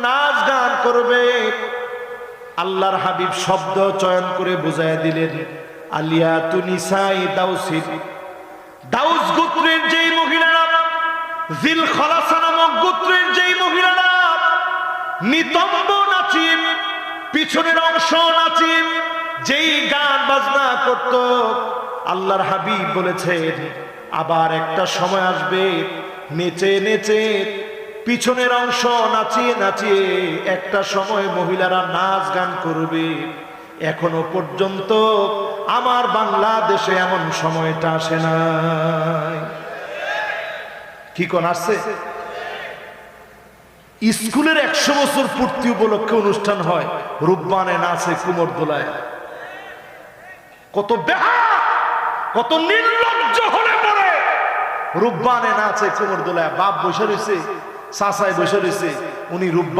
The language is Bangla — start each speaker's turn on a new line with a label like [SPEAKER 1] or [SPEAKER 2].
[SPEAKER 1] নাচ গান করবে। আল্লাহর হাবিব শব্দ চয়ন করে বুঝাইয়া দিলেন, আলিয়াতু নিসাই দাউসির, দাউস গোত্রের যেই মহিলারা, জিল খলাসা নামক গোত্রের যেই মহিলারা নিতম্ব নাচিয়ে, পিছনের অংশ নাচিয়ে যেই গান বাজনা করত, আল্লাহর হাবিব বলেছেন আবার একটা সময় আসবে নেচে নেচে পিছনের অংশ নাচিয়ে নাচিয়ে একটা সময় মহিলারা নাচ গান করবে। এখনো পর্যন্ত আমার বাংলাদেশে এমন সময়টা আসে নাই। কি কোন আসছে? স্কুলের 100 বছর পূর্তি উপলক্ষে অনুষ্ঠান হয়, রূপবানে নাচে কুমোর দোলায়। কত বেহা, কত নির্লজ্জ হলে পরে রূপবানে নাচে কুমোর দোলায়। বাপ বসে রয়েছে, চাচায় বসে রয়েছে, উনি রূপবান